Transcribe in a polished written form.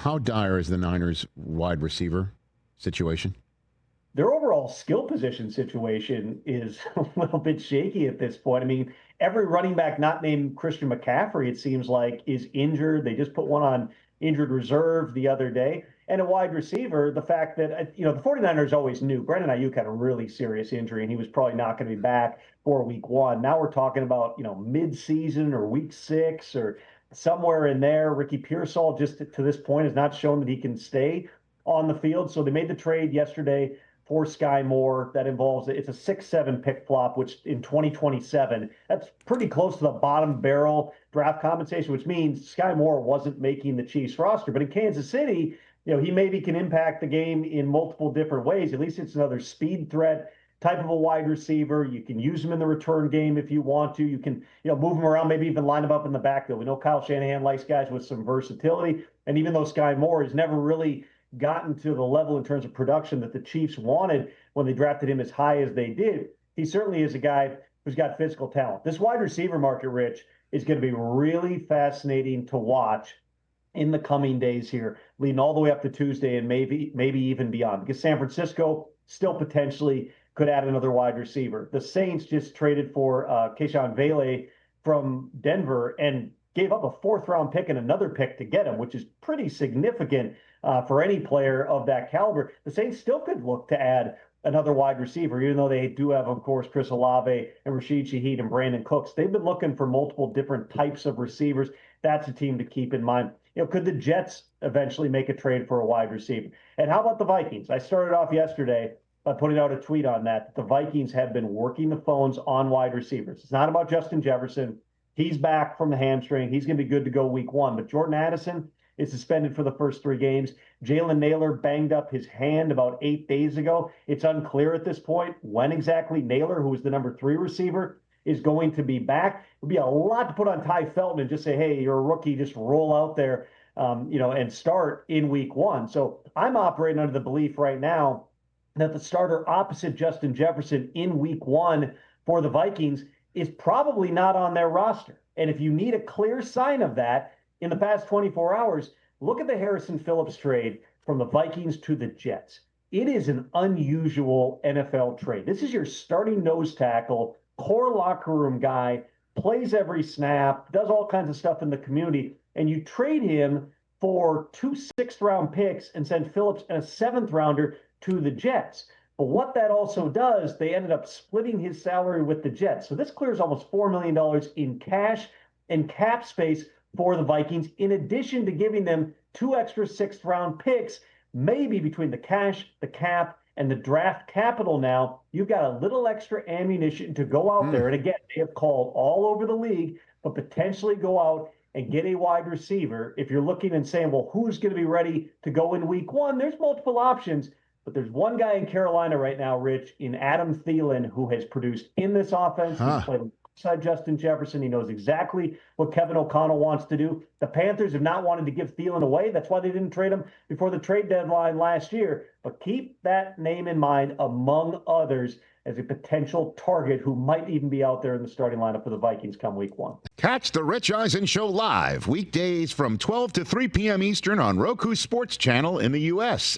How dire is the Niners wide receiver situation? Their overall skill position situation is a little bit shaky at this point. I mean, every running back not named Christian McCaffrey, it seems like, is injured. They just put one on injured reserve the other day. And a wide receiver, the fact that, the 49ers always knew Brandon Ayuk had a really serious injury and he was probably not going to be back for week one. Now we're talking about, mid-season or week 6 or somewhere in there. Ricky Pearsall, just to this point, has not shown that he can stay on the field. So they made the trade yesterday for Sky Moore. That involves it's a 6-7 pick flop, which in 2027, that's pretty close to the bottom barrel draft compensation, which means Sky Moore wasn't making the Chiefs roster. But in Kansas City, he maybe can impact the game in multiple different ways. At least it's another speed threat type of a wide receiver. You can use him in the return game if you want to. You can, move him around, maybe even line him up in the backfield. We know Kyle Shanahan likes guys with some versatility. And even though Sky Moore has never really gotten to the level in terms of production that the Chiefs wanted when they drafted him as high as they did, he certainly is a guy who's got physical talent. This wide receiver market, Rich, is going to be really fascinating to watch in the coming days here, leading all the way up to Tuesday and maybe even beyond, because San Francisco still potentially could add another wide receiver. The Saints just traded for Keyshawn Vele from Denver and gave up a 4th-round pick and another pick to get him, which is pretty significant for any player of that caliber. The Saints still could look to add another wide receiver, even though they do have, of course, Chris Olave and Rashid Shaheed and Brandon Cooks. They've been looking for multiple different types of receivers. That's a team to keep in mind. Could the Jets eventually make a trade for a wide receiver? And how about the Vikings? I started off yesterday by putting out a tweet on that. The Vikings have been working the phones on wide receivers. It's not about Justin Jefferson. He's back from the hamstring. He's going to be good to go week 1. But Jordan Addison is suspended for the first 3 games. Jalen Naylor banged up his hand about 8 days ago. It's unclear at this point when exactly Naylor, who was the number 3 receiver, is going to be back. It would be a lot to put on Ty Felton and just say, hey, you're a rookie, just roll out there, and start in week 1. So I'm operating under the belief right now that the starter opposite Justin Jefferson in week 1 for the Vikings is probably not on their roster. And if you need a clear sign of that in the past 24 hours, look at the Harrison Phillips trade from the Vikings to the Jets. It is an unusual NFL trade. This is your starting nose tackle, core locker room guy, plays every snap, does all kinds of stuff in the community, and you trade him for 2 6th-round picks and send Phillips and a 7th-rounder to the Jets. But what that also does, they ended up splitting his salary with the Jets. So this clears almost $4 million in cash and cap space for the Vikings, in addition to giving them 2 extra 6th-round picks, maybe between the cash, the cap, and the draft capital. Now you've got a little extra ammunition to go out there. And again, they have called all over the league, but potentially go out and get a wide receiver. If you're looking and saying, well, who's going to be ready to go in week 1? There's multiple options, but there's one guy in Carolina right now, Rich, in Adam Thielen, who has produced in this offense. He's played alongside Justin Jefferson. He knows exactly what Kevin O'Connell wants to do. The Panthers have not wanted to give Thielen away. That's why they didn't trade him before the trade deadline last year. But keep that name in mind, among others, as a potential target who might even be out there in the starting lineup for the Vikings come week 1. Catch the Rich Eisen Show live weekdays from 12 to 3 p.m. Eastern on Roku Sports Channel in the U.S.